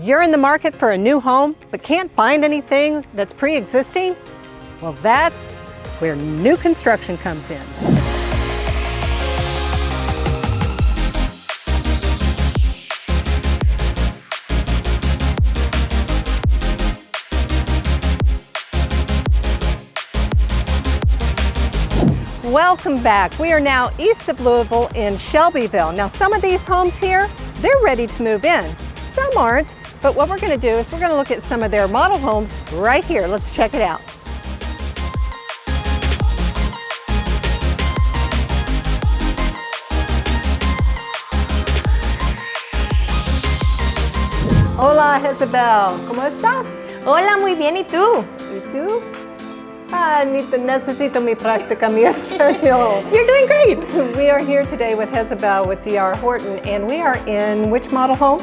You're in the market for a new home, but can't find anything that's pre-existing? Well, that's where new construction comes in. Welcome back. We are now east of Louisville in Shelbyville. Now, some of these homes here, they're ready to move in. Some aren't, but what we're going to do is we're going to look at some of their model homes right here. Let's check it out. Hola, Gesibel. ¿Cómo estás? Hola, muy bien, ¿y tú? ¿Y tú? Necesito mi práctica, mi español. You're doing great. We are here today with Gesibel with DR Horton, and we are in which model home?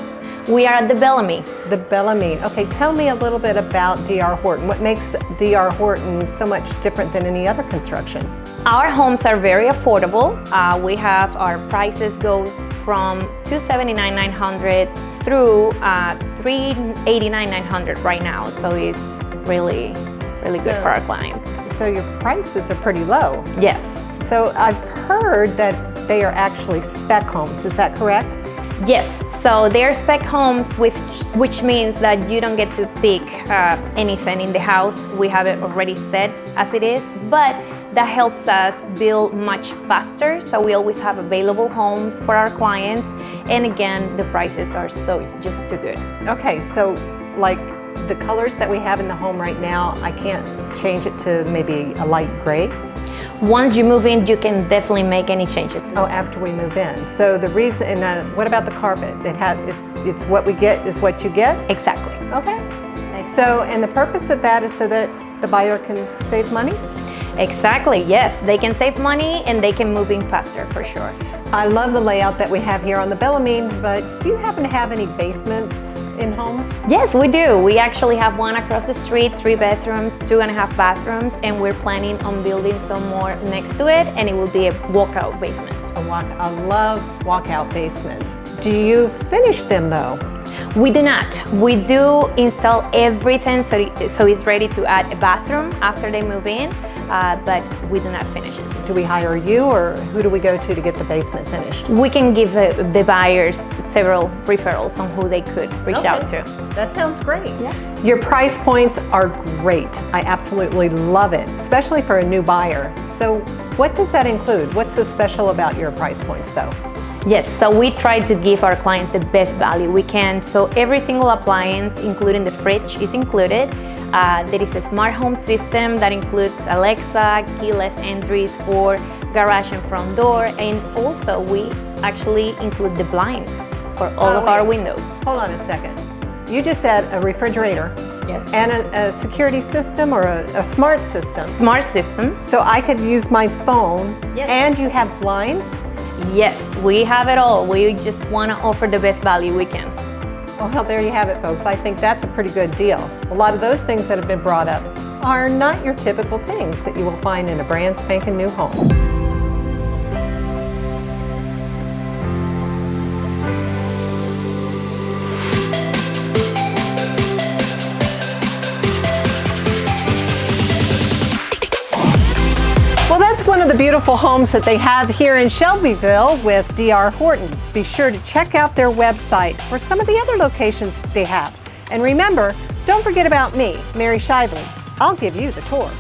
We are at the Bellamy. The Bellamy. Okay, tell me a little bit about DR Horton. What makes DR Horton so much different than any other construction? Our homes are very affordable. We have our prices go from $279,900 through $389,900 right now. So it's really good for our clients. So your prices are pretty low. Yes. So I've heard that they are actually spec homes. Is that correct? Yes. So they're spec homes, which means that you don't get to pick anything in the house. We have it already set as it is, but that helps us build much faster. So we always have available homes for our clients. And again, the prices are just too good. Okay, so like the colors that we have in the home right now, I can't change it to maybe a light gray? Once you move in, you can definitely make any changes. Oh, after we move in. So the reason, and what about the carpet? It's what we get is what you get? Exactly. Okay. So, and the purpose of that is so that the buyer can save money? Exactly, yes. They can save money and they can move in faster for sure. I love the layout that we have here on the Bellamy, but do you happen to have any basements in homes? Yes, we do. We actually have one across the street, 3 bedrooms, 2.5 bathrooms, and we're planning on building some more next to it, and it will be a walkout basement. I love walkout basements. Do you finish them though? We do not. We do install everything so it's ready to add a bathroom after they move in, but we do not finish it. Do we hire you, or who do we go to get the basement finished? We can give the buyers several referrals on who they could reach out to. That sounds great. Yeah. Your price points are great. I absolutely love it, especially for a new buyer. So what does that include? What's so special about your price points though? Yes, so we try to give our clients the best value we can. So every single appliance, including the fridge, is included. There is a smart home system that includes Alexa, keyless entries for garage and front door, and also we actually include the blinds for all of our windows. Hold on a second. You just said a refrigerator. Yes. And a security system or a smart system. Smart system. So I could use my phone. Yes. And you have blinds? Yes, we have it all. We just want to offer the best value we can. Well, there you have it, folks. I think that's a pretty good deal. A lot of those things that have been brought up are not your typical things that you will find in a brand spanking new home. Well, that's one of the beautiful homes that they have here in Shelbyville with DR Horton. Be sure to check out their website for some of the other locations they have. And remember, don't forget about me, Mary Shively. I'll give you the tour.